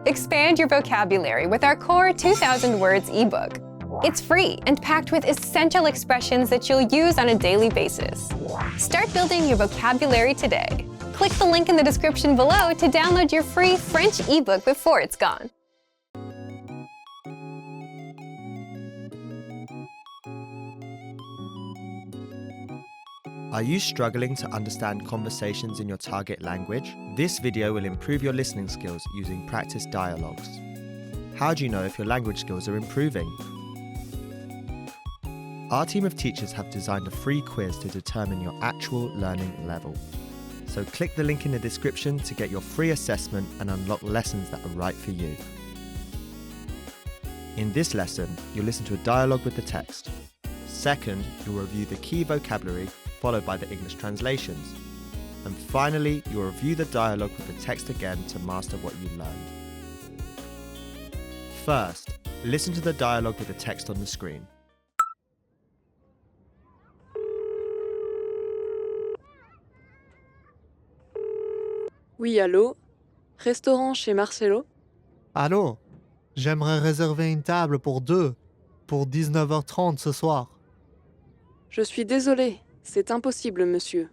Expand your vocabulary with our core 2,000 words ebook. It's free and packed with essential expressions that you'll use on a daily basis. Start building your vocabulary today. Click the link in the description below to download your free French ebook before it's gone. Are you struggling to understand conversations in your target language? This video will improve your listening skills using practice dialogues. How do you know if your language skills are improving? Our team of teachers have designed a free quiz to determine your actual learning level. So click the link in the description to get your free assessment and unlock lessons that are right for you. In this lesson, you'll listen to a dialogue with the text. Second, you'll review the key vocabulary followed by the English translations. And finally, you'll review the dialogue with the text again to master what you learned. First, listen to the dialogue with the text on the screen. Oui, allô? Restaurant chez Marcelo? Allô? J'aimerais réserver une table pour deux, pour 19h30 ce soir. Je suis désolé, c'est impossible, monsieur.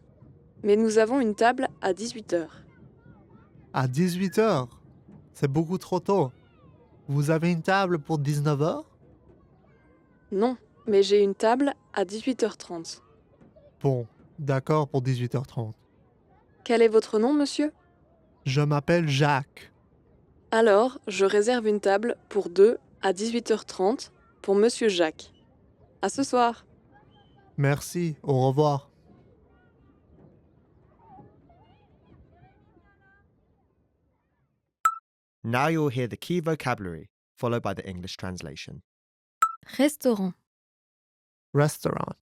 Mais nous avons une table à 18h. À 18h? C'est beaucoup trop tôt. Vous avez une table pour 19h? Non, mais j'ai une table à 18h30. Bon, d'accord pour 18h30. Quel est votre nom, monsieur? Je m'appelle Jacques. Alors, je réserve une table pour deux à 18h30 pour monsieur Jacques. À ce soir. Merci, au revoir. Now you'll hear the key vocabulary, followed by the English translation. Restaurant, Restaurant,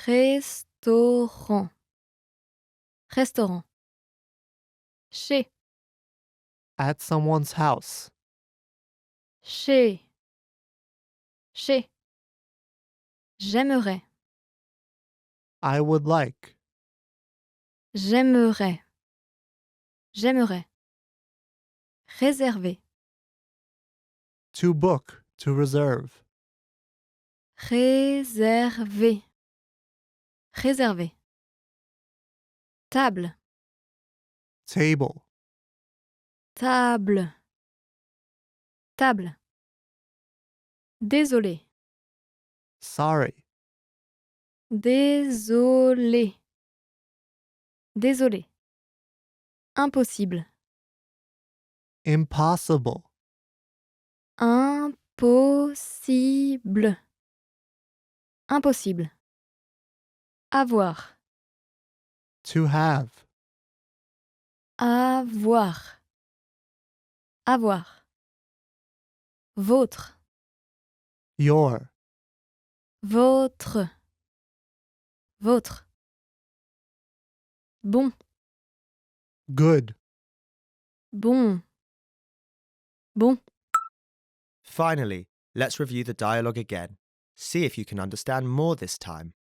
restaurant, restaurant. Chez, at someone's house. chez, chez. J'aimerais, I would like. j'aimerais, j'aimerais. Réserver, To book, to reserve. réserver, réserver. Table, Table, table, table. Désolé, sorry. désolé, désolé. Impossible, Impossible, impossible, impossible. Avoir, to have. avoir, avoir. Votre, Your, votre, votre. Bon, good. bon, bon. Finally, let's review the dialogue again. See if you can understand more this time.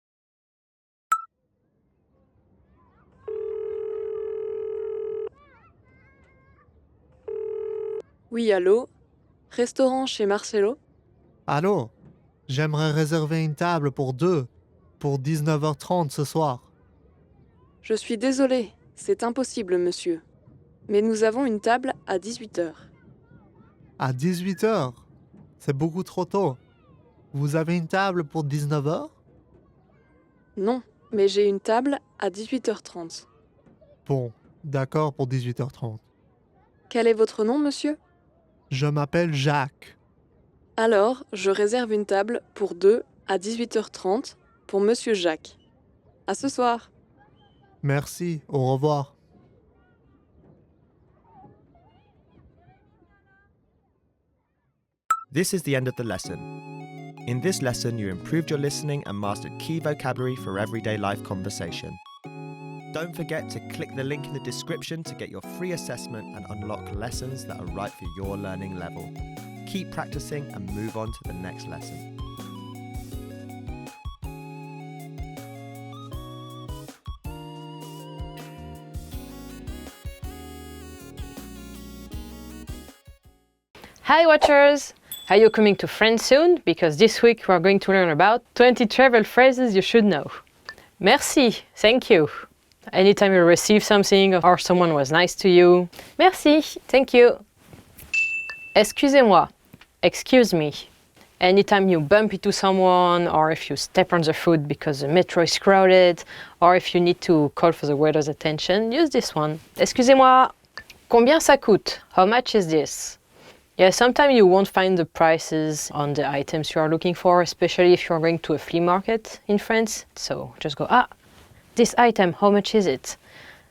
Oui, allô? Restaurant chez Marcelo? Allô? J'aimerais réserver une table pour deux, pour 19h30 ce soir. Je suis désolé, c'est impossible, monsieur. Mais nous avons une table à 18h. À 18h? C'est beaucoup trop tôt. Vous avez une table pour 19h? Non, mais j'ai une table à 18h30. Bon, d'accord pour 18h30. Quel est votre nom, monsieur? Je m'appelle Jacques. Alors, je réserve une table pour deux à 18h30 pour monsieur Jacques. À ce soir. Merci, au revoir. This is the end of the lesson. In this lesson, you improved your listening and mastered key vocabulary for everyday life conversation. Don't forget to click the link in the description to get your free assessment and unlock lessons that are right for your learning level. Keep practicing and move on to the next lesson. Hi watchers! Are you coming to France soon? Because this week we are going to learn about 20 travel phrases you should know. Merci, thank you. Anytime you receive something or someone was nice to you. Merci, thank you. Excusez-moi, excuse me. Anytime you bump into someone, or if you step on the foot because the metro is crowded, or if you need to call for the waiter's attention, use this one. Excusez-moi. Combien ça coûte? How much is this? Yeah, sometimes you won't find the prices on the items you are looking for, especially if you're going to a flea market in France. So just go, this item, how much is it?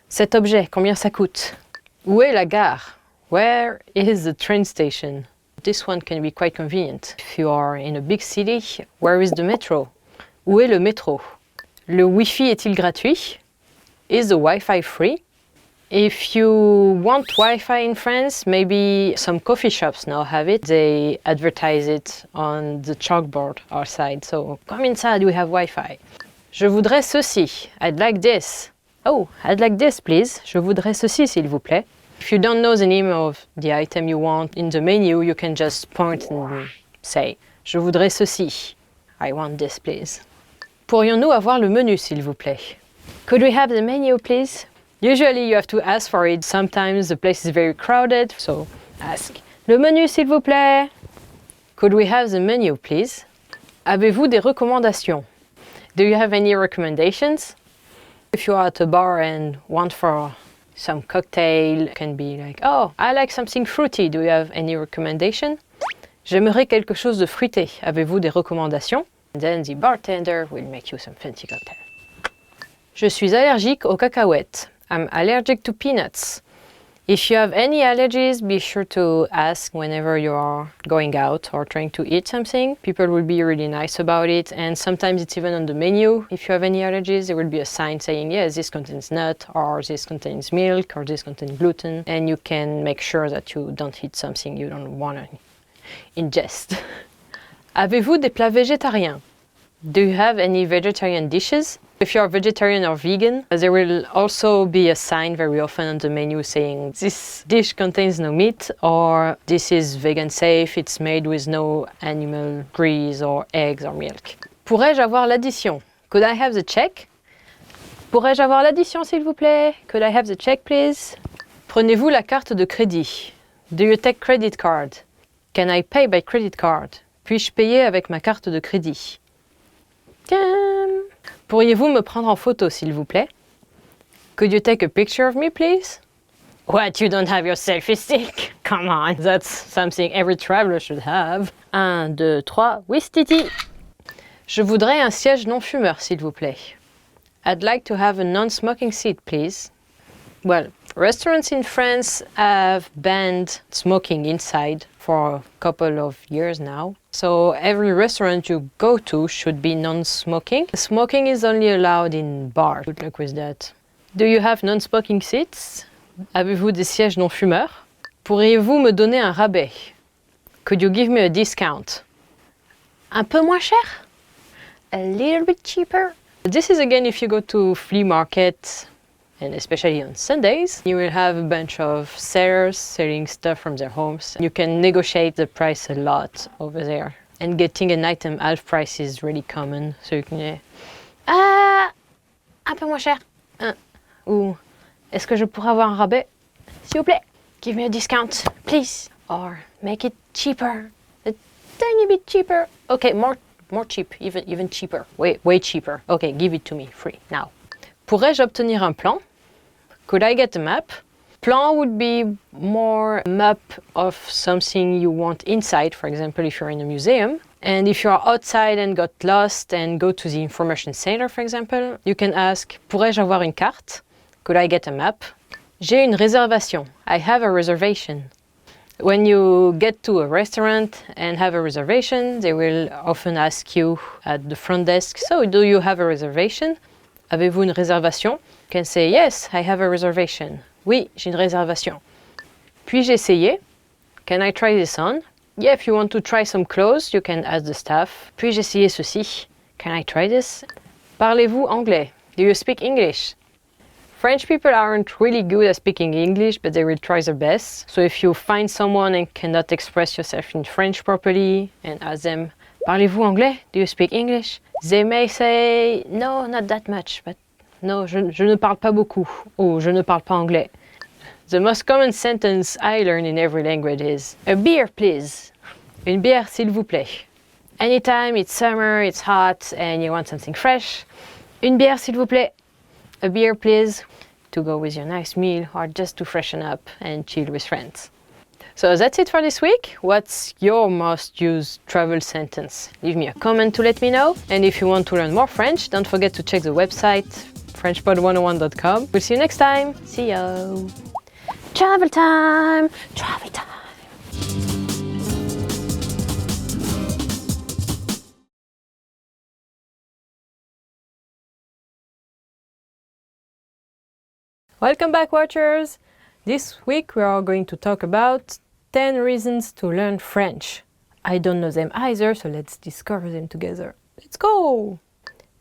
Cet objet, combien ça coûte? Où est la gare? Where is the train station? This one can be quite convenient. If you are in a big city, where is the metro? Où est le métro? Le Wi-Fi est-il gratuit? Is the Wi-Fi free? If you want Wi-Fi in France, maybe some coffee shops now have it. They advertise it on the chalkboard outside. So come inside, we have Wi-Fi. Je voudrais ceci. I'd like this. Oh, I'd like this, please. Je voudrais ceci, s'il vous plaît. If you don't know the name of the item you want in the menu, you can just point and say, je voudrais ceci. I want this, please. Pourrions-nous avoir le menu, s'il vous plaît? Could we have the menu, please? Usually you have to ask for it. Sometimes the place is very crowded, so ask. Le menu, s'il vous plaît. Could we have the menu, please? Avez-vous des recommandations? Do you have any recommendations? If you are at a bar and want for some cocktail, it can be like, oh, I like something fruity. Do you have any recommendation? J'aimerais quelque chose de fruité. Avez-vous des recommandations? And then the bartender will make you some fancy cocktail. Je suis allergique aux cacahuètes. I'm allergic to peanuts. If you have any allergies, be sure to ask whenever you are going out or trying to eat something. People will be really nice about it, and sometimes it's even on the menu. If you have any allergies, there will be a sign saying, yes, this contains nut, or this contains milk, or this contains gluten, and you can make sure that you don't eat something you don't want to ingest. Avez-vous des plats végétariens? Do you have any vegetarian dishes? If you're vegetarian or vegan, there will also be a sign very often on the menu saying this dish contains no meat, or this is vegan safe, it's made with no animal grease or eggs or milk. Pourrais-je avoir l'addition? Could I have the check? Pourrais-je avoir l'addition, s'il vous plaît? Could I have the check, please? Prenez-vous la carte de crédit? Do you take credit card? Can I pay by credit card? Puis-je payer avec ma carte de crédit? Pourriez-vous me prendre en photo, s'il vous plaît? Could you take a picture of me, please? What, you don't have your selfie stick? Come on, that's something every traveler should have. 1, 2, 3, oui, Titi. Je voudrais un siège non-fumeur, s'il vous plaît. I'd like to have a non-smoking seat, please. Well, restaurants in France have banned smoking inside for a couple of years now. So every restaurant you go to should be non-smoking. Smoking is only allowed in bars. Good luck with that. Do you have non-smoking seats? Avez-vous des sièges non-fumeurs? Pourriez-vous me donner un rabais? Could you give me a discount? Un peu moins cher? A little bit cheaper? This is again if you go to flea markets, and especially on Sundays, you will have a bunch of sellers selling stuff from their homes. You can negotiate the price a lot over there. And getting an item half price is really common. So you can un peu moins cher. Ou est-ce que je pourrais avoir un rabais? S'il vous plaît, give me a discount, please. Or make it cheaper, a tiny bit cheaper. Okay, more cheap, even cheaper, way cheaper. Okay, give it to me, free, now. Pourrais-je obtenir un plan? Could I get a map? Plan would be more a map of something you want inside, for example, if you're in a museum. And if you're outside and got lost and go to the information center, for example, you can ask, pourrais-je avoir une carte? Could I get a map? J'ai une réservation. I have a reservation. When you get to a restaurant and have a reservation, they will often ask you at the front desk, so do you have a reservation? Avez-vous une réservation? You can say, yes, I have a reservation. Oui, j'ai une réservation. Puis-je essayer? Can I try this on? Yeah, if you want to try some clothes, you can ask the staff. Puis-je essayer ceci? Can I try this? Parlez-vous anglais? Do you speak English? French people aren't really good at speaking English, but they will try their best. So if you find someone and cannot express yourself in French properly and ask them, parlez-vous anglais? Do you speak English? They may say, no, not that much, but no, je ne parle pas beaucoup, ou je ne parle pas anglais. The most common sentence I learn in every language is, a beer please. Une bière s'il vous plaît. Anytime it's summer, it's hot, and you want something fresh, une bière s'il vous plaît. A beer please, to go with your nice meal or just to freshen up and chill with friends. So that's it for this week. What's your most used travel sentence? Leave me a comment to let me know. And if you want to learn more French, don't forget to check the website, frenchpod101.com. We'll see you next time. See you. Travel time! Travel time! Welcome back, watchers! This week we are going to talk about 10 reasons to learn French. I don't know them either, so let's discover them together. Let's go!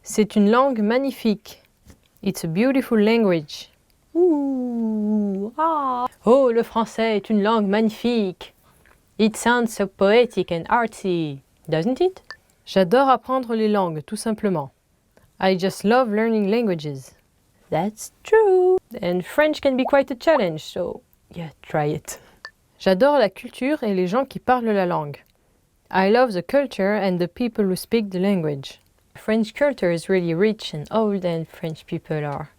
C'est une langue magnifique. It's a beautiful language. Ouh, ah. Oh, le français est une langue magnifique. It sounds so poetic and artsy, doesn't it? J'adore apprendre les langues, tout simplement. I just love learning languages. That's true. And French can be quite a challenge, so yeah, try it. J'adore la culture et les gens qui parlent la langue. I love the culture and the people who speak the language. French culture is really rich and old, and French people are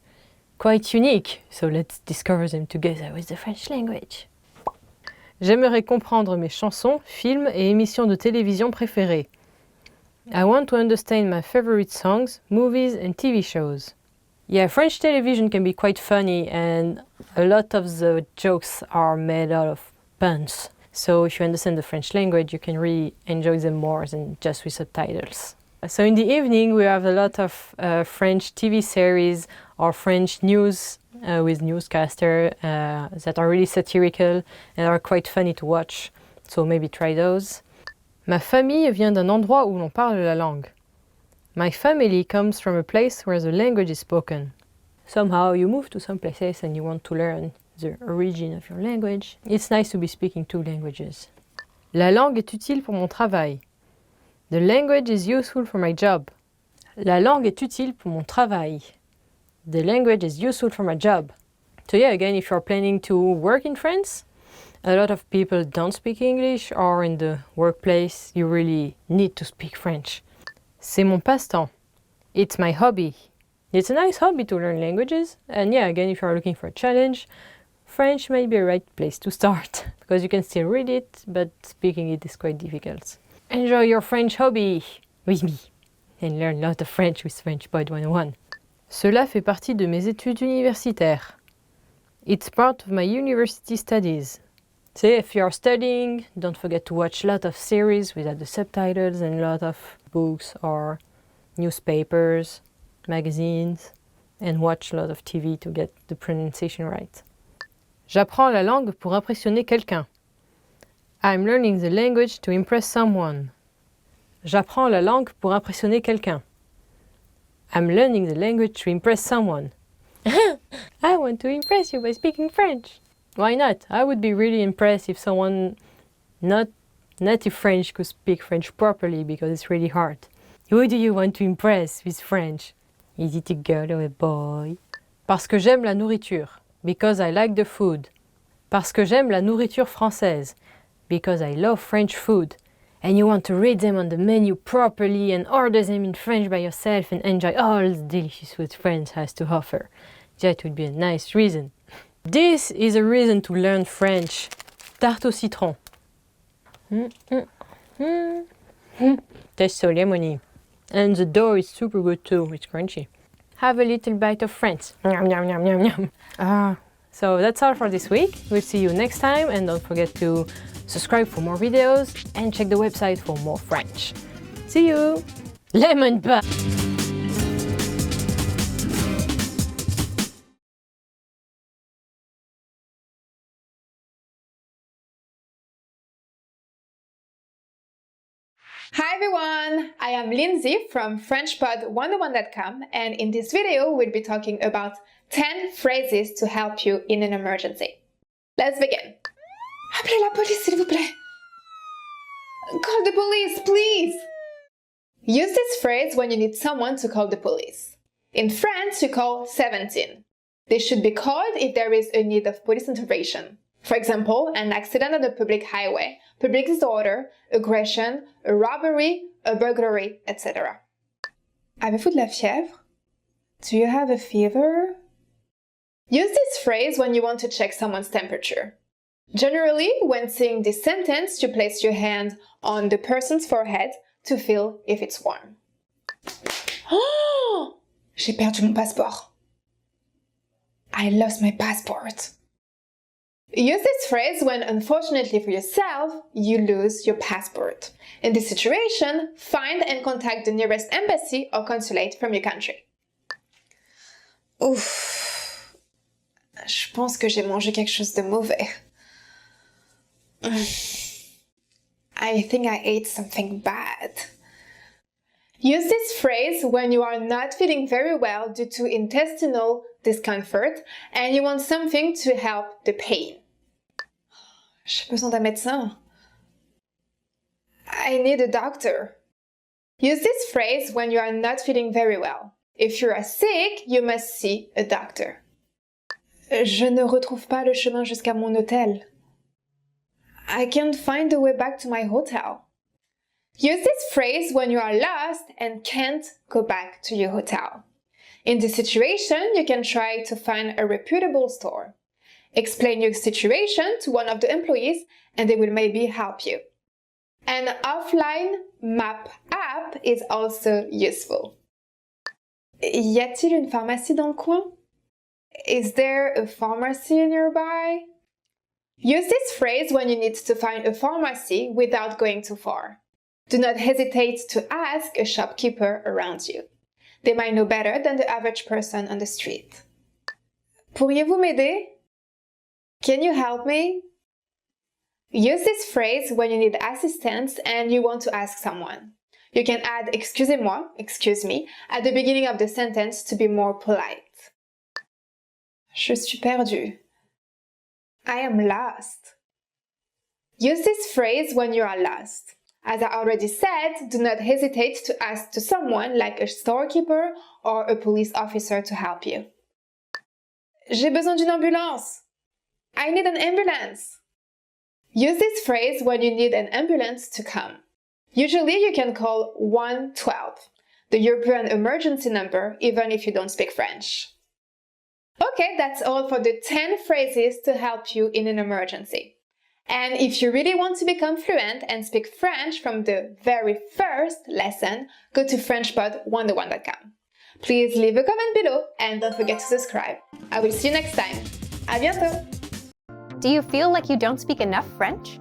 quite unique, so let's discover them together with the French language. J'aimerais comprendre mes chansons, films et émissions de télévision préférées. I want to understand my favorite songs, movies and TV shows. Yeah, French television can be quite funny, and a lot of the jokes are made out of puns. So if you understand the French language, you can really enjoy them more than just with subtitles. So in the evening, we have a lot of French TV series or French news with newscasters that are really satirical and are quite funny to watch. So maybe try those. Ma famille vient d'un endroit où l'on parle la langue. My family comes from a place where the language is spoken. Somehow you move to some places and you want to learn the origin of your language. It's nice to be speaking two languages. La langue est utile pour mon travail. The language is useful for my job. La langue est utile pour mon travail. The language is useful for my job. So yeah, again, if you're planning to work in France, a lot of people don't speak English, or in the workplace, you really need to speak French. C'est mon passe-temps. It's my hobby. It's a nice hobby to learn languages. And yeah, again, if you're looking for a challenge, French may be a right place to start, because you can still read it, but speaking it is quite difficult. Enjoy your French hobby with me and learn a lot of French with French Pod 101. Cela fait partie de mes études universitaires. It's part of my university studies. So if you're studying, don't forget to watch a lot of series without the subtitles and a lot of books or newspapers, magazines, and watch a lot of TV to get the pronunciation right. J'apprends la langue pour impressionner quelqu'un. I'm learning the language to impress someone. J'apprends la langue pour impressionner quelqu'un. I'm learning the language to impress someone. I want to impress you by speaking French. Why not? I would be really impressed if someone not native French could speak French properly, because it's really hard. Who do you want to impress with French? Is it a girl or a boy? Parce que j'aime la nourriture. Because I like the food. Parce que j'aime la nourriture française. Because I love French food. And you want to read them on the menu properly and order them in French by yourself and enjoy all the delicious food France has to offer. That would be a nice reason. This is a reason to learn French. Tarte au citron. Tastes so lemony. And the dough is super good too, it's crunchy. Have a little bite of French. Yum, yum, yum, yum, yum. So that's all for this week. We'll see you next time, and don't forget to subscribe for more videos and check the website for more French. See you! Lemon bar! Hi everyone, I am Lindsay from FrenchPod101.com, and in this video we'll be talking about 10 phrases to help you in an emergency. Let's begin. Appelez la police, s'il vous plaît. Call the police, please. Use this phrase when you need someone to call the police. In France, you call 17. They should be called if there is a need of police intervention. For example, an accident on a public highway, public disorder, aggression, a robbery, a burglary, etc. Avez-vous de la fièvre? Do you have a fever? Use this phrase when you want to check someone's temperature. Generally, when saying this sentence, you place your hand on the person's forehead to feel if it's warm. Oh! J'ai perdu mon passeport. I lost my passport. Use this phrase when, unfortunately for yourself, you lose your passport. In this situation, find and contact the nearest embassy or consulate from your country. Ouf. Je pense que j'ai mangé quelque chose de mauvais. I think I ate something bad. Use this phrase when you are not feeling very well due to intestinal discomfort and you want something to help the pain. J'ai besoin d'un médecin. I need a doctor. Use this phrase when you are not feeling very well. If you are sick, you must see a doctor. Je ne retrouve pas le chemin jusqu'à mon hôtel. I can't find the way back to my hotel. Use this phrase when you are lost and can't go back to your hotel. In this situation, you can try to find a reputable store. Explain your situation to one of the employees and they will maybe help you. An offline map app is also useful. Y a-t-il une pharmacie dans le coin? Is there a pharmacy nearby? Use this phrase when you need to find a pharmacy without going too far. Do not hesitate to ask a shopkeeper around you. They might know better than the average person on the street. Pourriez-vous m'aider? Can you help me? Use this phrase when you need assistance and you want to ask someone. You can add excusez-moi, excuse me, at the beginning of the sentence to be more polite. Je suis perdu. I am lost. Use this phrase when you are lost. As I already said, do not hesitate to ask to someone like a storekeeper or a police officer to help you. J'ai besoin d'une ambulance. I need an ambulance. Use this phrase when you need an ambulance to come. Usually you can call 112, the European emergency number, even if you don't speak French. Okay, that's all for the 10 phrases to help you in an emergency. And if you really want to become fluent and speak French from the very first lesson, go to FrenchPod101.com. Please leave a comment below and don't forget to subscribe. I will see you next time. À bientôt! Do you feel like you don't speak enough French?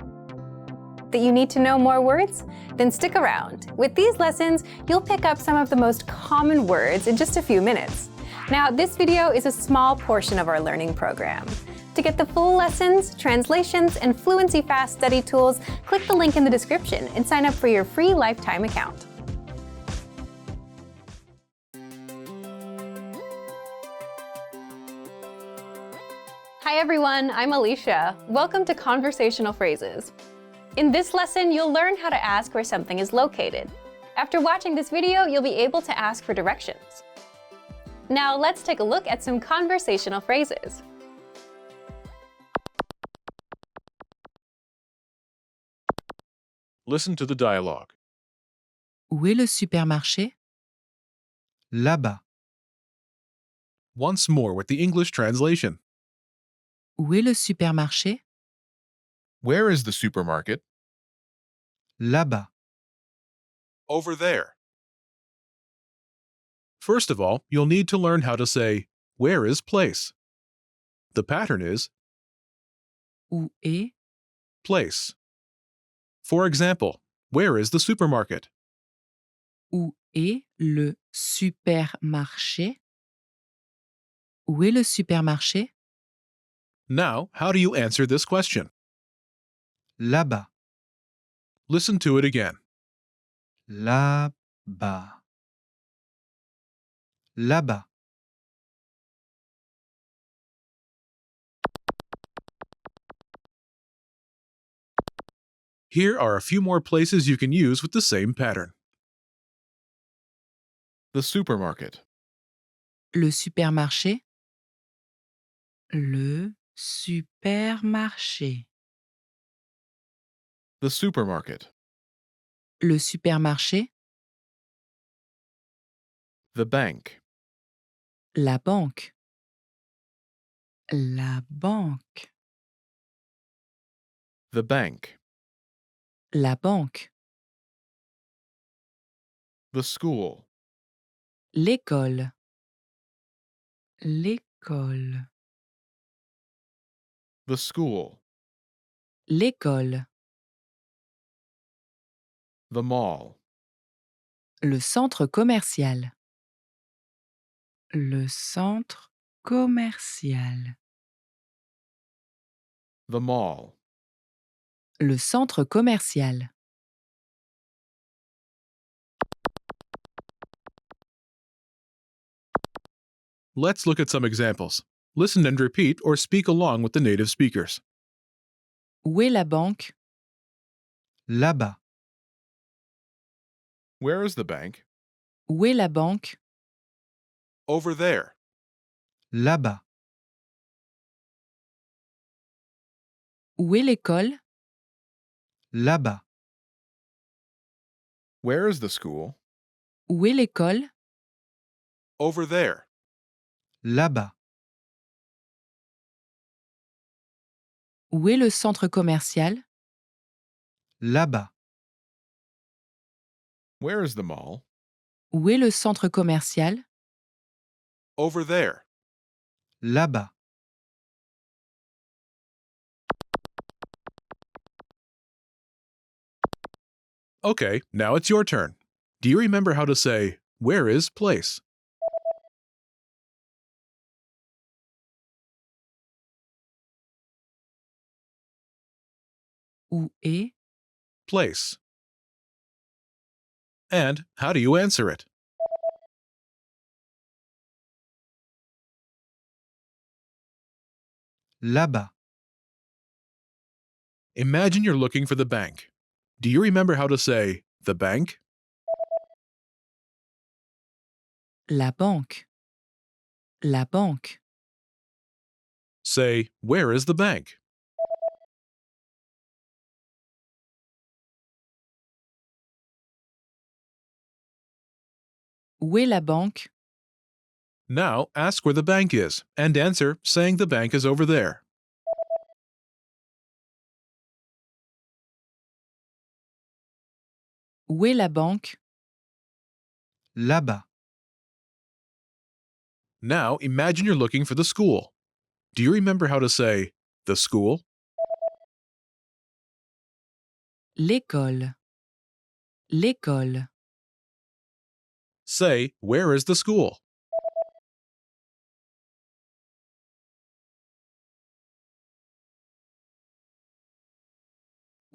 That you need to know more words? Then stick around. With these lessons, you'll pick up some of the most common words in just a few minutes. Now, this video is a small portion of our learning program. To get the full lessons, translations, and Fluency Fast study tools, click the link in the description and sign up for your free lifetime account. Hi everyone, I'm Alicia. Welcome to Conversational Phrases. In this lesson, you'll learn how to ask where something is located. After watching this video, you'll be able to ask for directions. Now let's take a look at some conversational phrases. Listen to the dialogue. Où est le supermarché? Là-bas. Once more with the English translation. Où est le supermarché? Where is the supermarket? Là-bas. Over there. First of all, you'll need to learn how to say, where is place? The pattern is Où est? place. For example, where is the supermarket? Où est le supermarché? Où est le supermarché? Now, how do you answer this question? Là-bas. Listen to it again. Là-bas. Là-bas. Here are a few more places you can use with the same pattern. The supermarket. Le supermarché. Le supermarché. The supermarket. Le supermarché. The bank. La banque. La banque. The bank. La banque. The school. L'école. L'école. The school. L'école. The mall. Le centre commercial. Le centre commercial. The mall. Le centre commercial. Let's look at some examples. Listen and repeat or speak along with the native speakers. Où est la banque? Là-bas. Where is the bank? Où est la banque? Over there. Là-bas. Où est l'école? Là-bas. Where is the school? Où est l'école? Over there. Là-bas. Où est le centre commercial? Là-bas. Where is the mall? Où est le centre commercial? Over there. Là-bas. Okay, now it's your turn. Do you remember how to say, where is place? Où est? Place. And how do you answer it? Là-bas. Imagine you're looking for the bank. Do you remember how to say, the bank? La banque. La banque. Say, where is the bank? Où est la banque? Now ask where the bank is and answer saying the bank is over there. Où est la banque? Là-bas. Now imagine you're looking for the school. Do you remember how to say, the school? L'école. L'école. Say, where is the school?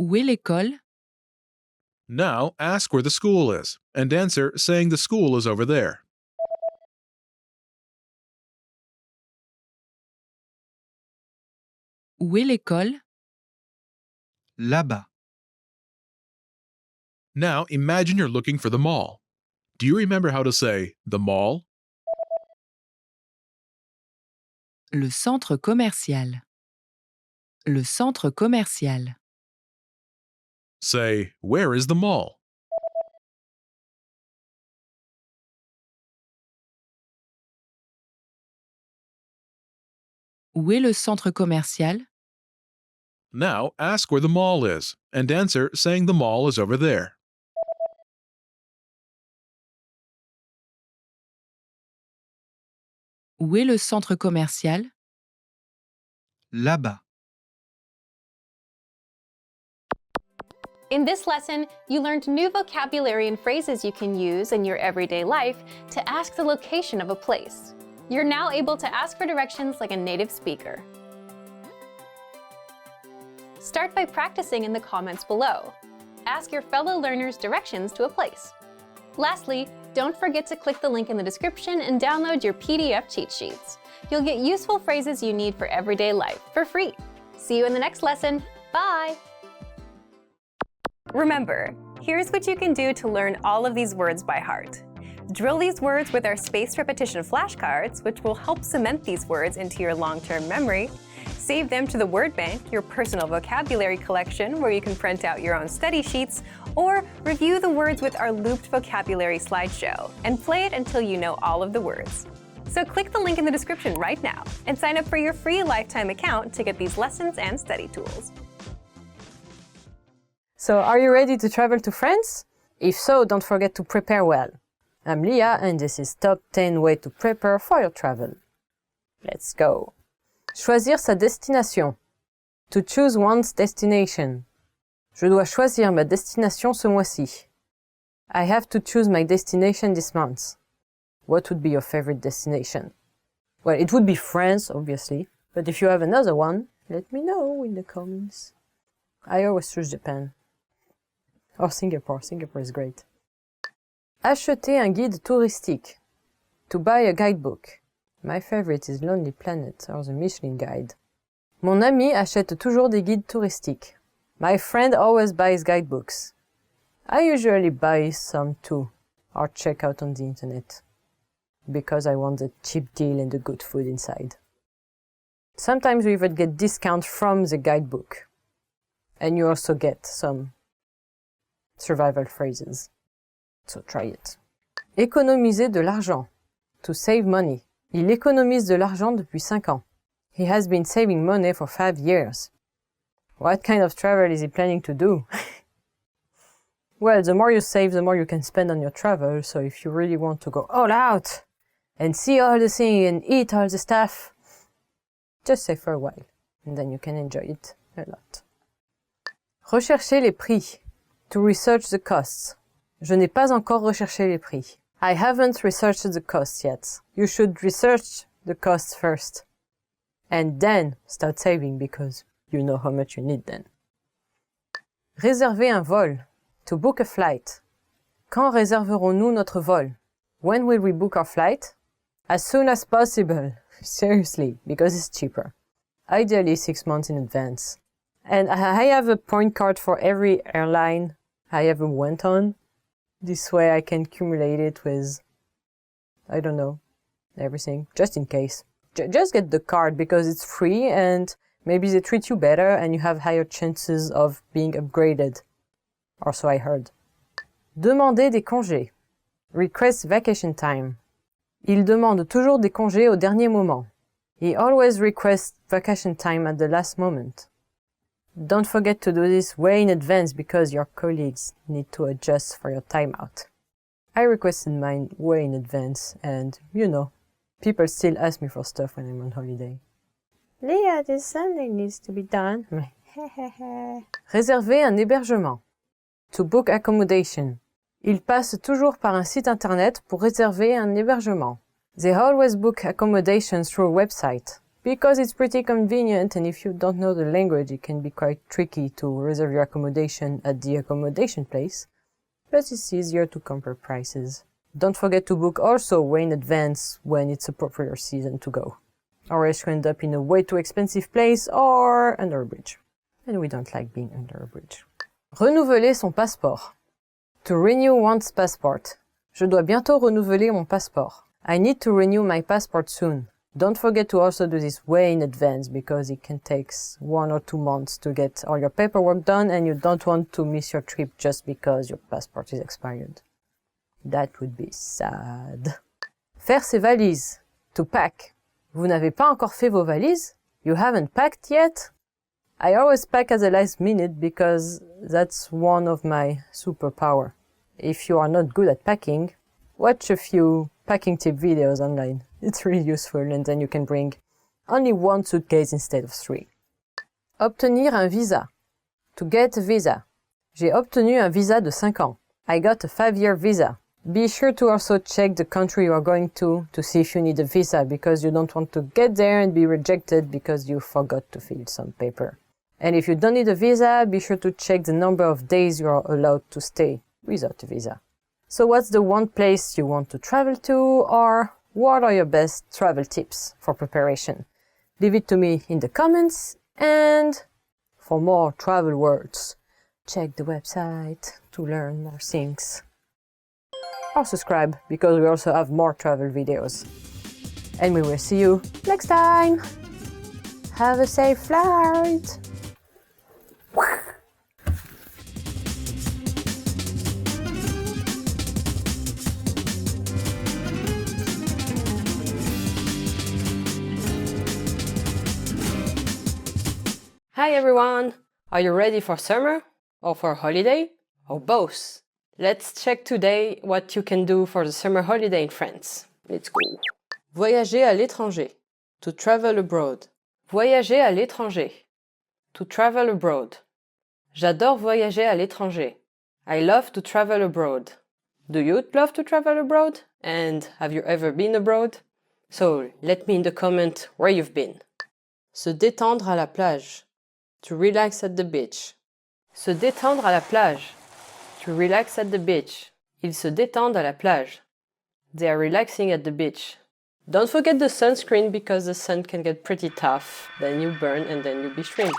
Où est l'école? Now ask where the school is and answer saying the school is over there. Où est l'école? Là-bas. Now imagine you're looking for the mall. Do you remember how to say, the mall? Le centre commercial. Le centre commercial. Say, where is the mall? Où est le centre commercial? Now ask where the mall is and answer saying the mall is over there. Où est le centre commercial? Là-bas. In this lesson, you learned new vocabulary and phrases you can use in your everyday life to ask the location of a place. You're now able to ask for directions like a native speaker. Start by practicing in the comments below. Ask your fellow learners directions to a place. Lastly, don't forget to click the link in the description and download your PDF cheat sheets. You'll get useful phrases you need for everyday life for free. See you in the next lesson. Bye! Remember, here's what you can do to learn all of these words by heart. Drill these words with our spaced repetition flashcards, which will help cement these words into your long-term memory. Save them to the word bank, your personal vocabulary collection, where you can print out your own study sheets, or review the words with our looped vocabulary slideshow, and play it until you know all of the words. So click the link in the description right now and sign up for your free lifetime account to get these lessons and study tools. So, are you ready to travel to France? If so, don't forget to prepare well. I'm Leah, and this is Top 10 Ways to Prepare for Your Travel. Let's go. Choisir sa destination. To choose one's destination. Je dois choisir ma destination ce mois-ci. I have to choose my destination this month. What would be your favorite destination? Well, it would be France, obviously, but if you have another one, let me know in the comments. I always choose Japan. Or Singapore. Singapore is great. Acheter un guide touristique. To buy a guidebook. My favorite is Lonely Planet or the Michelin Guide. Mon ami achète toujours des guides touristiques. My friend always buys guidebooks. I usually buy some too, or check out on the internet, because I want the cheap deal and the good food inside. Sometimes we even get discount from the guidebook. And you also get some survival phrases. So try it. Économiser de l'argent. To save money. Il économise de l'argent depuis 5 ans. He has been saving money for 5 years. What kind of travel is he planning to do? Well, the more you save, the more you can spend on your travel, so if you really want to go all out and see all the things and eat all the stuff, just save for a while, and then you can enjoy it a lot. Rechercher les prix. To research the costs. Je n'ai pas encore recherché les prix. I haven't researched the costs yet. You should research the costs first. And then start saving because you know how much you need then. Réserver un vol. To book a flight. Quand réserverons-nous notre vol? When will we book our flight? As soon as possible. Seriously, because it's cheaper. Ideally 6 months in advance. And I have a point card for every airline I ever went on. This way I can accumulate it with, I don't know, everything, just in case. Just get the card because it's free and maybe they treat you better and you have higher chances of being upgraded. Or so I heard. Demander des congés. Request vacation time. Il demande toujours des congés au dernier moment. He always requests vacation time at the last moment. Don't forget to do this way in advance because your colleagues need to adjust for your timeout. I requested mine way in advance and, you know, people still ask me for stuff when I'm on holiday. Leah, this Sunday needs to be done. Réserver un hébergement. To book accommodation. Ils passent toujours par un site internet pour réserver un hébergement. They always book accommodations through a website. Because it's pretty convenient and if you don't know the language it can be quite tricky to reserve your accommodation at the accommodation place, but it's easier to compare prices. Don't forget to book also way in advance when it's a popular season to go, or else you end up in a way too expensive place or under a bridge. And we don't like being under a bridge. Renouveler son passeport. To renew one's passport. Je dois bientôt renouveler mon passeport. I need to renew my passport soon. Don't forget to also do this way in advance because it can take 1 or 2 months to get all your paperwork done and you don't want to miss your trip just because your passport is expired. That would be sad. Faire ses valises. To pack. Vous n'avez pas encore fait vos valises? You haven't packed yet? I always pack at the last minute because that's one of my superpower. If you are not good at packing, watch a few packing tip videos online. It's really useful and then you can bring only 1 suitcase instead of 3. Obtenir un visa. To get a visa. J'ai obtenu un visa de 5 ans. I got a 5-year visa. Be sure to also check the country you are going to see if you need a visa because you don't want to get there and be rejected because you forgot to fill some paper. And if you don't need a visa, be sure to check the number of days you are allowed to stay without a visa. So what's the one place you want to travel to, or what are your best travel tips for preparation? Leave it to me in the comments, and for more travel words, check the website to learn more things. Or subscribe, because we also have more travel videos. And we will see you next time! Have a safe flight! Hi everyone! Are you ready for summer? Or for holiday? Or both? Let's check today what you can do for the summer holiday in France. Let's go! Voyager à l'étranger. To travel abroad. Voyager à l'étranger. To travel abroad. J'adore voyager à l'étranger. I love to travel abroad. Do you love to travel abroad? And have you ever been abroad? So, let me in the comment where you've been. Se détendre à la plage. To relax at the beach. Se détendre à la plage. To relax at the beach. Ils se détendent à la plage. They are relaxing at the beach. Don't forget the sunscreen because the sun can get pretty tough. Then you burn and then you'll be shrimp.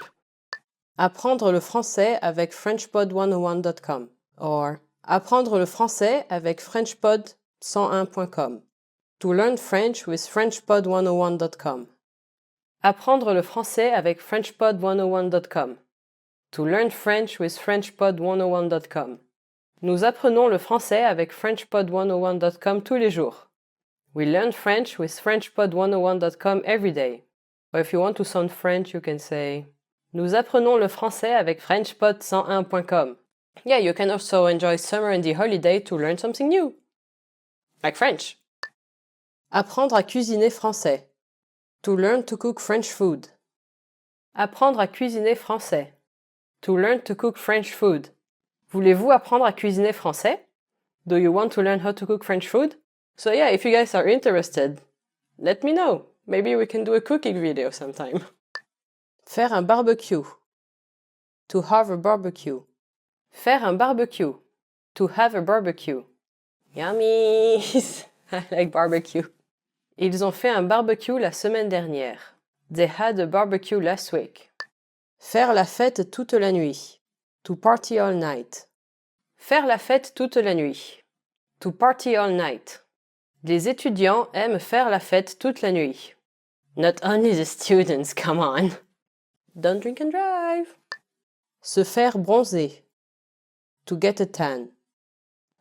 Apprendre le français avec FrenchPod101.com or apprendre le français avec FrenchPod101.com. To learn French with FrenchPod101.com. Apprendre le français avec FrenchPod101.com. To learn French with FrenchPod101.com. Nous apprenons le français avec FrenchPod101.com tous les jours. We learn French with FrenchPod101.com every day. Or if you want to sound French, you can say Nous apprenons le français avec FrenchPod101.com. Yeah, you can also enjoy summer and the holiday to learn something new. Like French. Apprendre à cuisiner français. To learn to cook French food. Apprendre à cuisiner français. To learn to cook French food. Voulez-vous apprendre à cuisiner français? Do you want to learn how to cook French food? So yeah, if you guys are interested, let me know. Maybe we can do a cooking video sometime. Faire un barbecue. To have a barbecue. Faire un barbecue. To have a barbecue. Yummy! I like barbecue. Ils ont fait un barbecue la semaine dernière. They had a barbecue last week. Faire la fête toute la nuit. To party all night. Faire la fête toute la nuit. To party all night. Les étudiants aiment faire la fête toute la nuit. Not only the students, come on. Don't drink and drive. Se faire bronzer. To get a tan.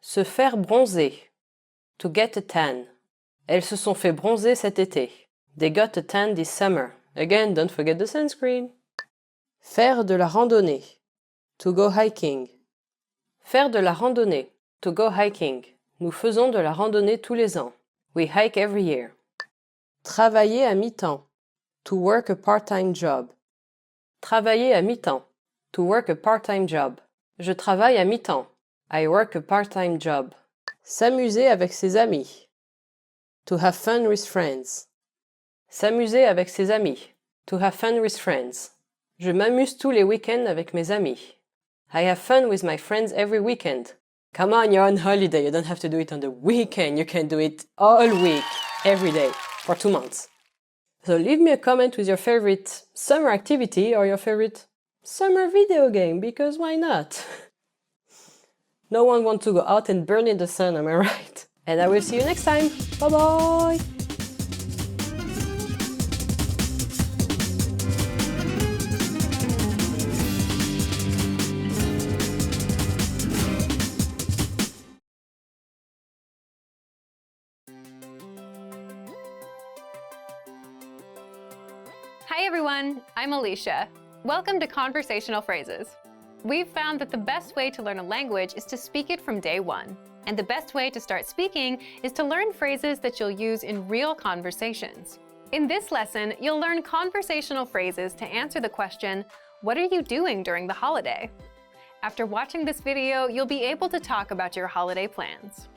Se faire bronzer. To get a tan. Elles se sont fait bronzer cet été. They got a tan this summer. Again, don't forget the sunscreen. Faire de la randonnée. To go hiking. Faire de la randonnée. To go hiking. Nous faisons de la randonnée tous les ans. We hike every year. Travailler à mi-temps. To work a part-time job. Travailler à mi-temps. To work a part-time job. Je travaille à mi-temps. I work a part-time job. S'amuser avec ses amis. To have fun with friends. S'amuser avec ses amis. To have fun with friends. Je m'amuse tous les week-ends avec mes amis. I have fun with my friends every weekend. Come on, you're on holiday. You don't have to do it on the weekend. You can do it all week, every day, for 2 months. So leave me a comment with your favorite summer activity or your favorite summer video game, because why not? No one wants to go out and burn in the sun, am I right? And I will see you next time. Bye-bye! Hi everyone, I'm Alicia. Welcome to Conversational Phrases. We've found that the best way to learn a language is to speak it from day one. And the best way to start speaking is to learn phrases that you'll use in real conversations. In this lesson, you'll learn conversational phrases to answer the question, what are you doing during the holiday? After watching this video, you'll be able to talk about your holiday plans.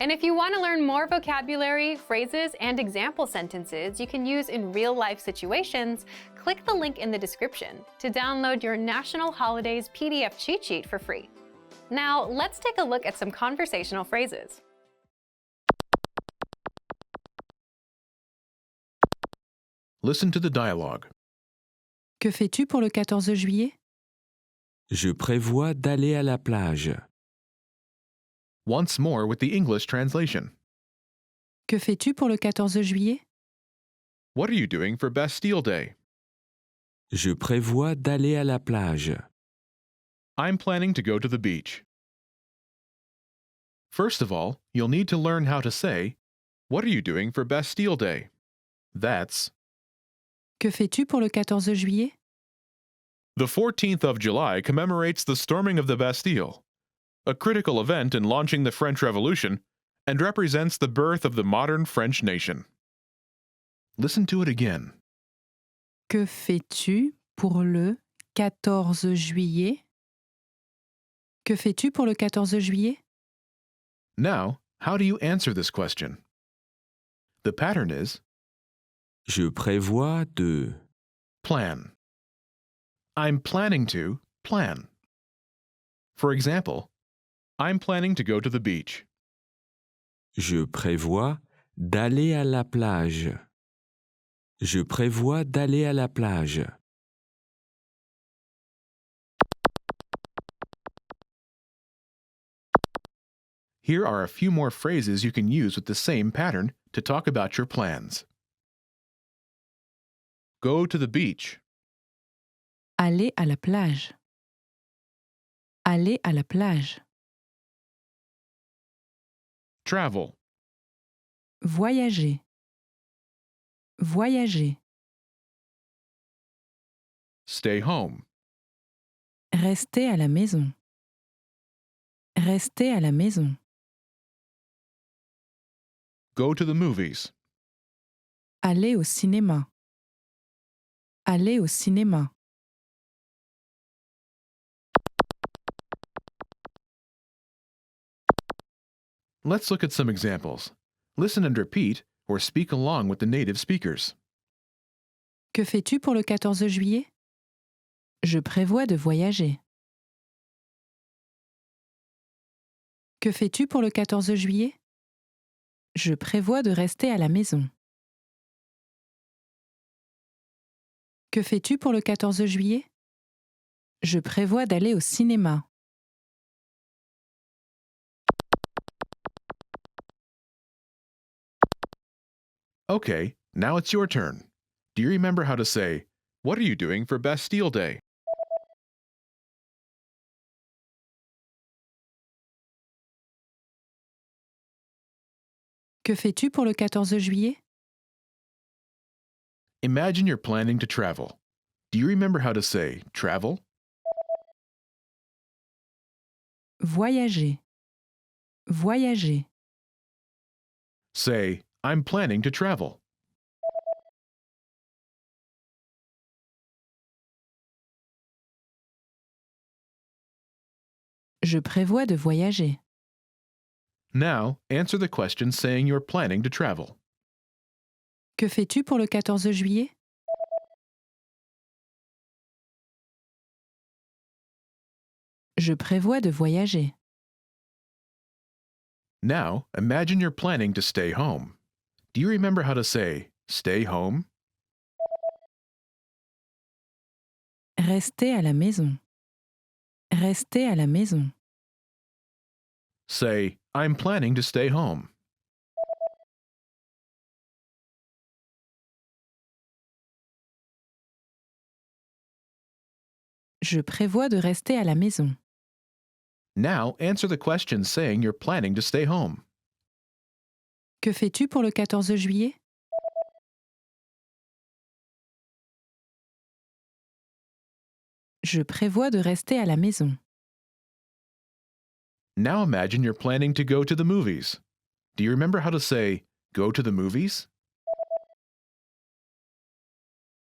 And if you want to learn more vocabulary, phrases, and example sentences you can use in real-life situations, click the link in the description to download your National Holidays PDF cheat sheet for free. Now, let's take a look at some conversational phrases. Listen to the dialogue. Que fais-tu pour le 14 juillet? Je prévois d'aller à la plage. Once more with the English translation. Que fais-tu pour le 14 juillet? What are you doing for Bastille Day? Je prévois d'aller à la plage. I'm planning to go to the beach. First of all, you'll need to learn how to say, what are you doing for Bastille Day? That's, Que fais-tu pour le 14 juillet? the 14th of July commemorates the storming of the Bastille, a critical event in launching the French Revolution, and represents the birth of the modern French nation. Listen to it again. Que fais-tu pour le 14 juillet? Que fais-tu pour le 14 juillet? Now, how do you answer this question? The pattern is Je prévois de. plan. I'm planning to plan. For example, I'm planning to go to the beach. Je prévois d'aller à la plage. Je prévois d'aller à la plage. Here are a few more phrases you can use with the same pattern to talk about your plans. Go to the beach. Aller à la plage. Aller à la plage. Travel. Voyager. Voyager. Stay home. Rester à la maison. Rester à la maison. Go to the movies. Aller au cinéma. Aller au cinéma. Let's look at some examples. Listen and repeat or speak along with the native speakers. Que fais-tu pour le 14 juillet? Je prévois de voyager. Que fais-tu pour le 14 juillet? Je prévois de rester à la maison. Que fais-tu pour le 14 juillet? Je prévois d'aller au cinéma. Okay, now it's your turn. Do you remember how to say, what are you doing for Bastille Day? Que fais-tu pour le 14 juillet? Imagine you're planning to travel. Do you remember how to say travel? Voyager. Voyager. Say, I'm planning to travel. Je prévois de voyager. Now, answer the question saying you're planning to travel. Que fais-tu pour le 14 juillet? Je prévois de voyager. Now, imagine you're planning to stay home. Do you remember how to say stay home? Rester à la maison. Rester à la maison. Say, I'm planning to stay home. Je prévois de rester à la maison. Now, answer the question saying you're planning to stay home. Que fais-tu pour le 14 juillet? Je prévois de rester à la maison. Now imagine you're planning to go to the movies. Do you remember how to say go to the movies?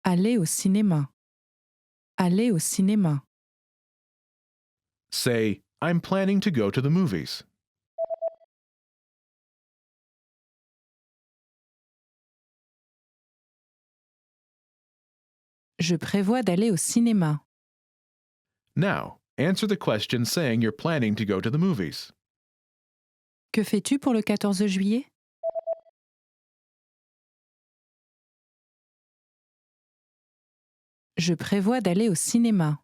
Aller au cinéma. Aller au cinéma. Say, I'm planning to go to the movies. Je prévois d'aller au cinéma. Now, answer the question saying you're planning to go to the movies. Que fais-tu pour le 14 juillet? Je prévois d'aller au cinéma.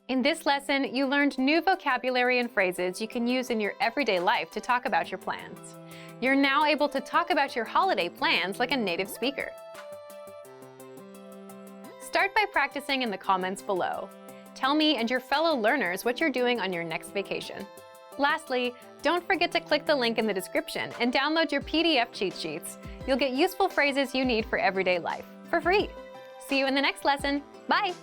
In this lesson, you learned new vocabulary and phrases you can use in your everyday life to talk about your plans. You're now able to talk about your holiday plans like a native speaker. Start by practicing in the comments below. Tell me and your fellow learners what you're doing on your next vacation. Lastly, don't forget to click the link in the description and download your PDF cheat sheets. You'll get useful phrases you need for everyday life for free. See you in the next lesson. Bye!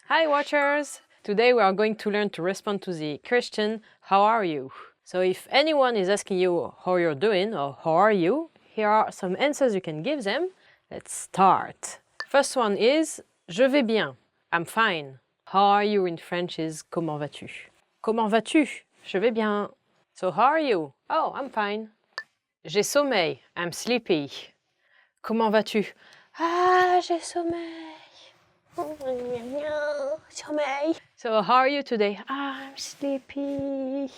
Hi watchers! Today we are going to learn to respond to the question, how are you? So if anyone is asking you how you're doing or how are you, here are some answers you can give them. Let's start. First one is, je vais bien, I'm fine. How are you in French is comment vas-tu? Comment vas-tu? Je vais bien. So how are you? Oh, I'm fine. J'ai sommeil, I'm sleepy. Comment vas-tu? Ah, j'ai sommeil. So, how are you today? Ah, I'm sleepy.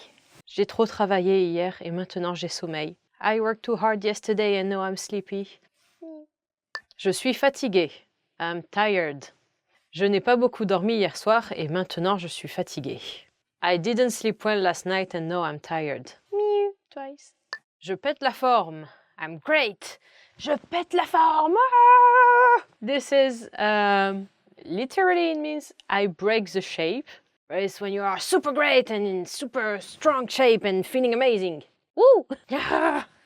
J'ai trop travaillé hier et maintenant j'ai sommeil. I worked too hard yesterday and now I'm sleepy. Je suis fatigué. I'm tired. Je n'ai pas beaucoup dormi hier soir et maintenant je suis fatigué. I didn't sleep well last night and now I'm tired. Meow, twice. Je pète la forme. I'm great. Je pète la forme. This is literally it means I break the shape. Whereas when you are super great and in super strong shape and feeling amazing. Woo!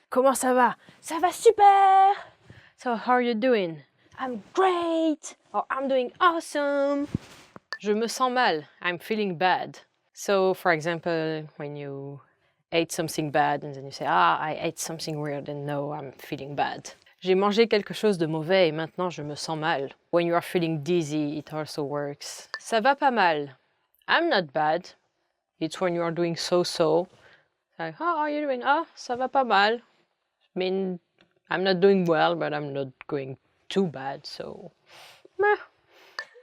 Comment ça va? Ça va super! So how are you doing? I'm great! Or I'm doing awesome! Je me sens mal. I'm feeling bad. So for example, when you ate something bad and then you say, I ate something weird and no, I'm feeling bad. J'ai mangé quelque chose de mauvais et maintenant je me sens mal. When you are feeling dizzy, it also works. Ça va pas mal. I'm not bad. It's when you are doing so-so. Like, how are you doing? Ah, ça va pas mal. I mean, I'm not doing well, but I'm not going too bad, so... Meh.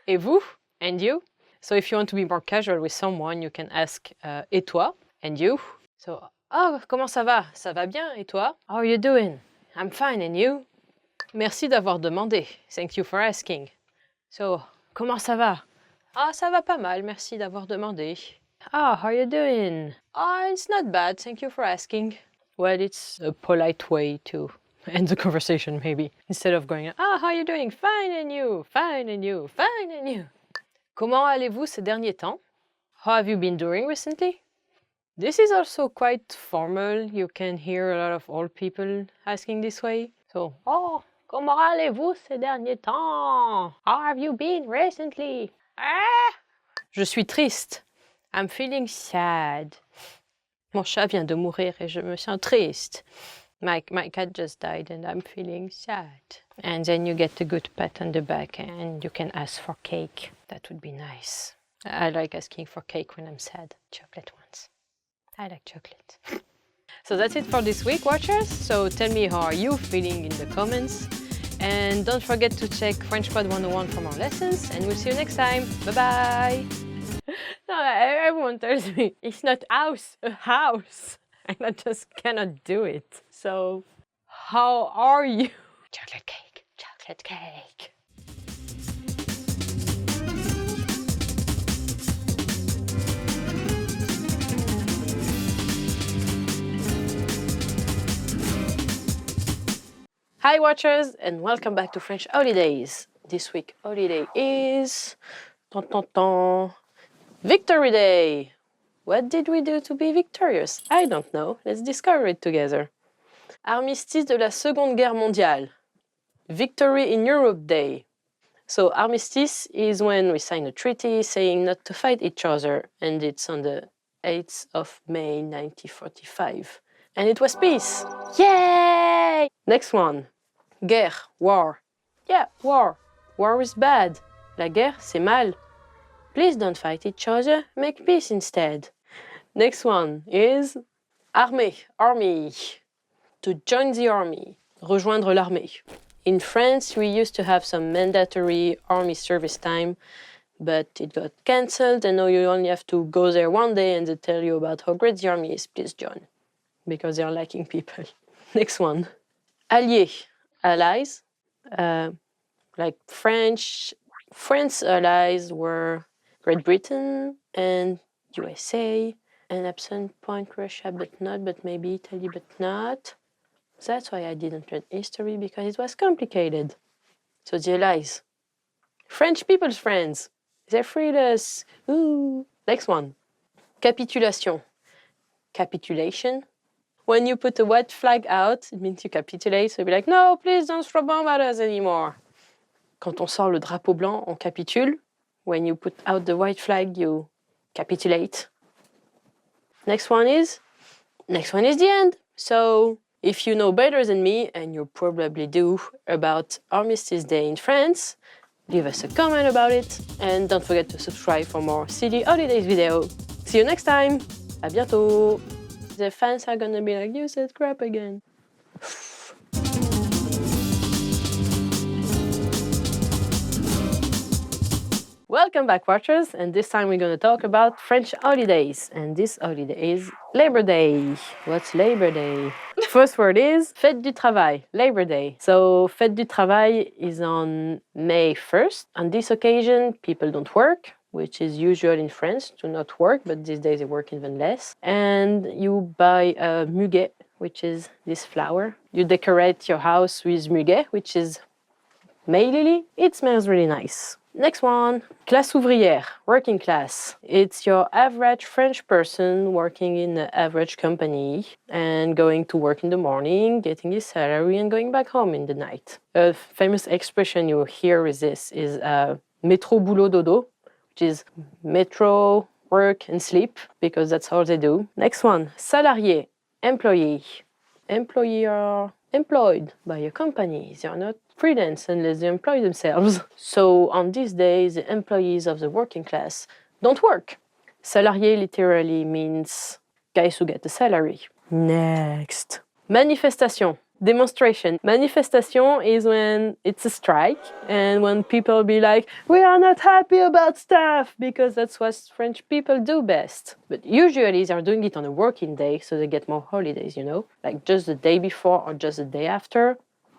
Et vous? And you? So if you want to be more casual with someone, you can ask, et toi? And you? So, oh, comment ça va? Ça va bien, et toi? How are you doing? I'm fine, and you? Merci d'avoir demandé. Thank you for asking. So, comment ça va? Ah, ça va pas mal, merci d'avoir demandé. Ah, how are you doing? Ah, it's not bad, thank you for asking. Well, it's a polite way to end the conversation, maybe. Instead of going, ah, how are you doing? Fine, and you? Fine, and you? Fine, and you? Comment allez-vous ces derniers temps? How have you been doing recently? This is also quite formal. You can hear a lot of old people asking this way. So, oh, comment allez-vous ces derniers temps? How have you been recently? Ah! Je suis triste. I'm feeling sad. Mon chat vient de mourir et je me sens triste. My cat just died and I'm feeling sad. And then you get a good pat on the back and you can ask for cake. That would be nice. I like asking for cake when I'm sad. Chocolate ones. I like chocolate. So that's it for this week, watchers. So tell me how are you feeling in the comments. And don't forget to check French Pod 101 for more lessons. And we'll see you next time. Bye-bye. No, everyone tells me it's not house, a house. And I just cannot do it. So, how are you? Chocolate cake, chocolate cake. Hi watchers and welcome back to French Holidays. This week holiday is Victory Day. What did we do to be victorious? I don't know. Let's discover it together. Armistice de la Seconde Guerre mondiale. Victory in Europe Day. So armistice is when we sign a treaty saying not to fight each other, and it's on the 8th of May 1945. And it was peace. Yay! Next one. Guerre, war. Yeah, war. War is bad. La guerre, c'est mal. Please don't fight each other, make peace instead. Next one is armée, army. To join the army, rejoindre l'armée. In France, we used to have some mandatory army service time, but it got cancelled, and now you only have to go there one day and they tell you about how great the army is. Please join, because they're lacking people. Next one. Alliés, allies. Like France allies were Great Britain and USA, and at some point Russia, but maybe Italy, but not. That's why I didn't read history, because it was complicated. So the allies. French people's friends. They freed us. Ooh. Next one. Capitulation. Capitulation. When you put a white flag out, it means you capitulate. So you'll be like, no, please don't throw bombs at us anymore. Quand on sort le drapeau blanc, on capitule. When you put out the white flag, you capitulate. Next one is the end. So if you know better than me, and you probably do, about Armistice Day in France, leave us a comment about it. And don't forget to subscribe for more silly holidays video. See you next time. À bientôt. The fans are gonna be like, you said crap again. Welcome back, watchers, and this time we're going to talk about French holidays. And this holiday is Labor Day. What's Labor Day? First word is Fête du Travail, Labor Day. So Fête du Travail is on May 1st. On this occasion, people don't work, which is usual in France to not work, but these days they work even less. And you buy a muguet, which is this flower. You decorate your house with muguet, which is May lily. It smells really nice. Next one, classe ouvrière, working class. It's your average French person working in an average company and going to work in the morning, getting his salary and going back home in the night. A famous expression you hear with this is métro boulot dodo, which is metro, work and sleep, because that's all they do. Next one, salarié, employee. Employee are employed by a company. They are not freelance unless they employ themselves. So on these days, the employees of the working class don't work. Salarié literally means guys who get a salary. Next. Manifestation, demonstration. Manifestation is when it's a strike and when people be like, we are not happy about stuff, because that's what French people do best. But usually they're doing it on a working day, so they get more holidays, you know, like just the day before or just the day after,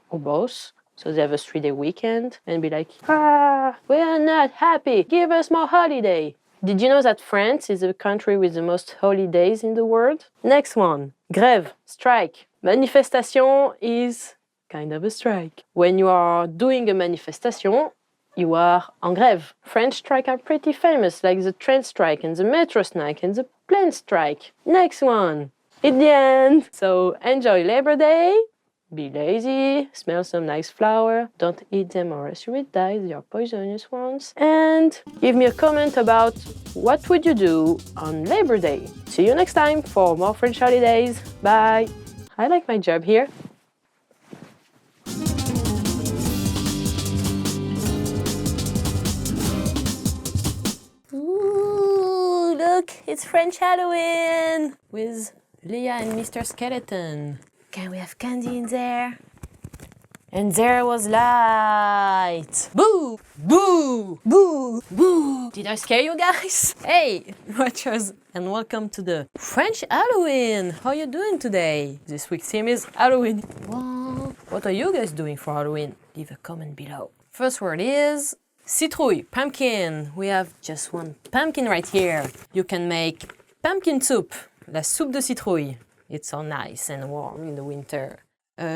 or both. So they have a 3-day weekend and be like, we are not happy, give us more holiday. Did you know that France is the country with the most holidays in the world? Next one, grève, strike. Manifestation is kind of a strike. When you are doing a manifestation, you are en grève. French strikes are pretty famous, like the train strike and the metro strike and the plane strike. Next one, at the end. So enjoy Labor Day. Be lazy, smell some nice flower, don't eat them or else you will die, they are poisonous ones. And give me a comment about what would you do on Labor Day. See you next time for more French holidays. Bye! I like my job here. Ooh, look, it's French Halloween with Leah and Mr. Skeleton. Can we have candy in there? And there was light. Boo! Boo! Boo! Boo! Did I scare you guys? Hey, watchers, and welcome to the French Halloween. How are you doing today? This week's theme is Halloween. What are you guys doing for Halloween? Leave a comment below. First word is citrouille, pumpkin. We have just one pumpkin right here. You can make pumpkin soup, la soupe de citrouille. It's so nice and warm in the winter.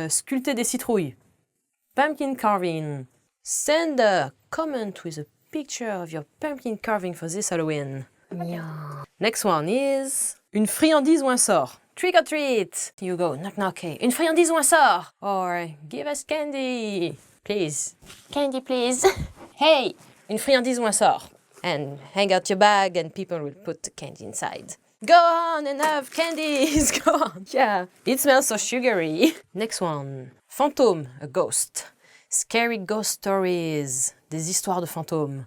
Sculpter des citrouilles. Pumpkin carving. Send a comment with a picture of your pumpkin carving for this Halloween. Yeah. Next one is une friandise ou un sort. Trick or treat. You go knock knock. Hey, une friandise ou un sort. Or give us candy. Please. Candy please. Hey, une friandise ou un sort. And hang out your bag and people will put the candy inside. Go on and have candies, go on. Yeah, it smells so sugary. Next one, fantôme, a ghost. Scary ghost stories, des histoires de fantômes.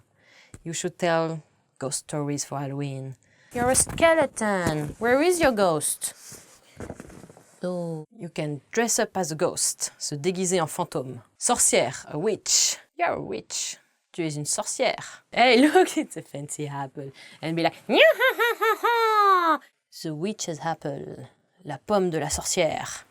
You should tell ghost stories for Halloween. You're a skeleton. Where is your ghost? Oh, you can dress up as a ghost, se déguiser en fantôme. Sorcière, a witch. You're a witch. Tu es une sorcière. Hey, look, it's a fancy apple. And be like, the witch's apple. La pomme de la sorcière.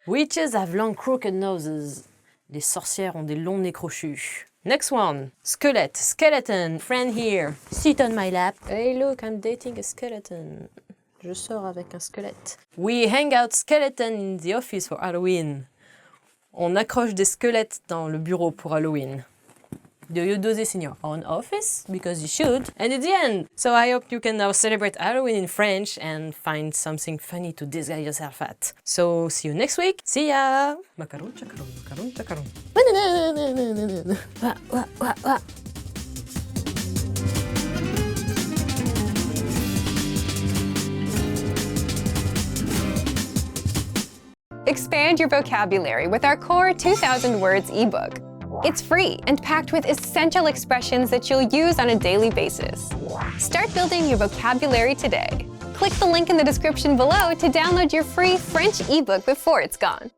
Witches have long crooked noses. Les sorcières ont des longs nez crochus. Next one. Squelette, skeleton, friend here. Sit on my lap. Hey, look, I'm dating a skeleton. Je sors avec un squelette. We hang out skeleton in the office for Halloween. On accroche des squelettes dans le bureau pour Halloween. Do you do this in your own office? Because you should. And it's the end. So I hope you can now celebrate Halloween in French and find something funny to disguise yourself at. So see you next week. See ya! Macaron, chacaron, macaron, chacaron. Wah, wah, wah, wah. Expand your vocabulary with our core 2,000 words ebook. It's free and packed with essential expressions that you'll use on a daily basis. Start building your vocabulary today. Click the link in the description below to download your free French ebook before it's gone.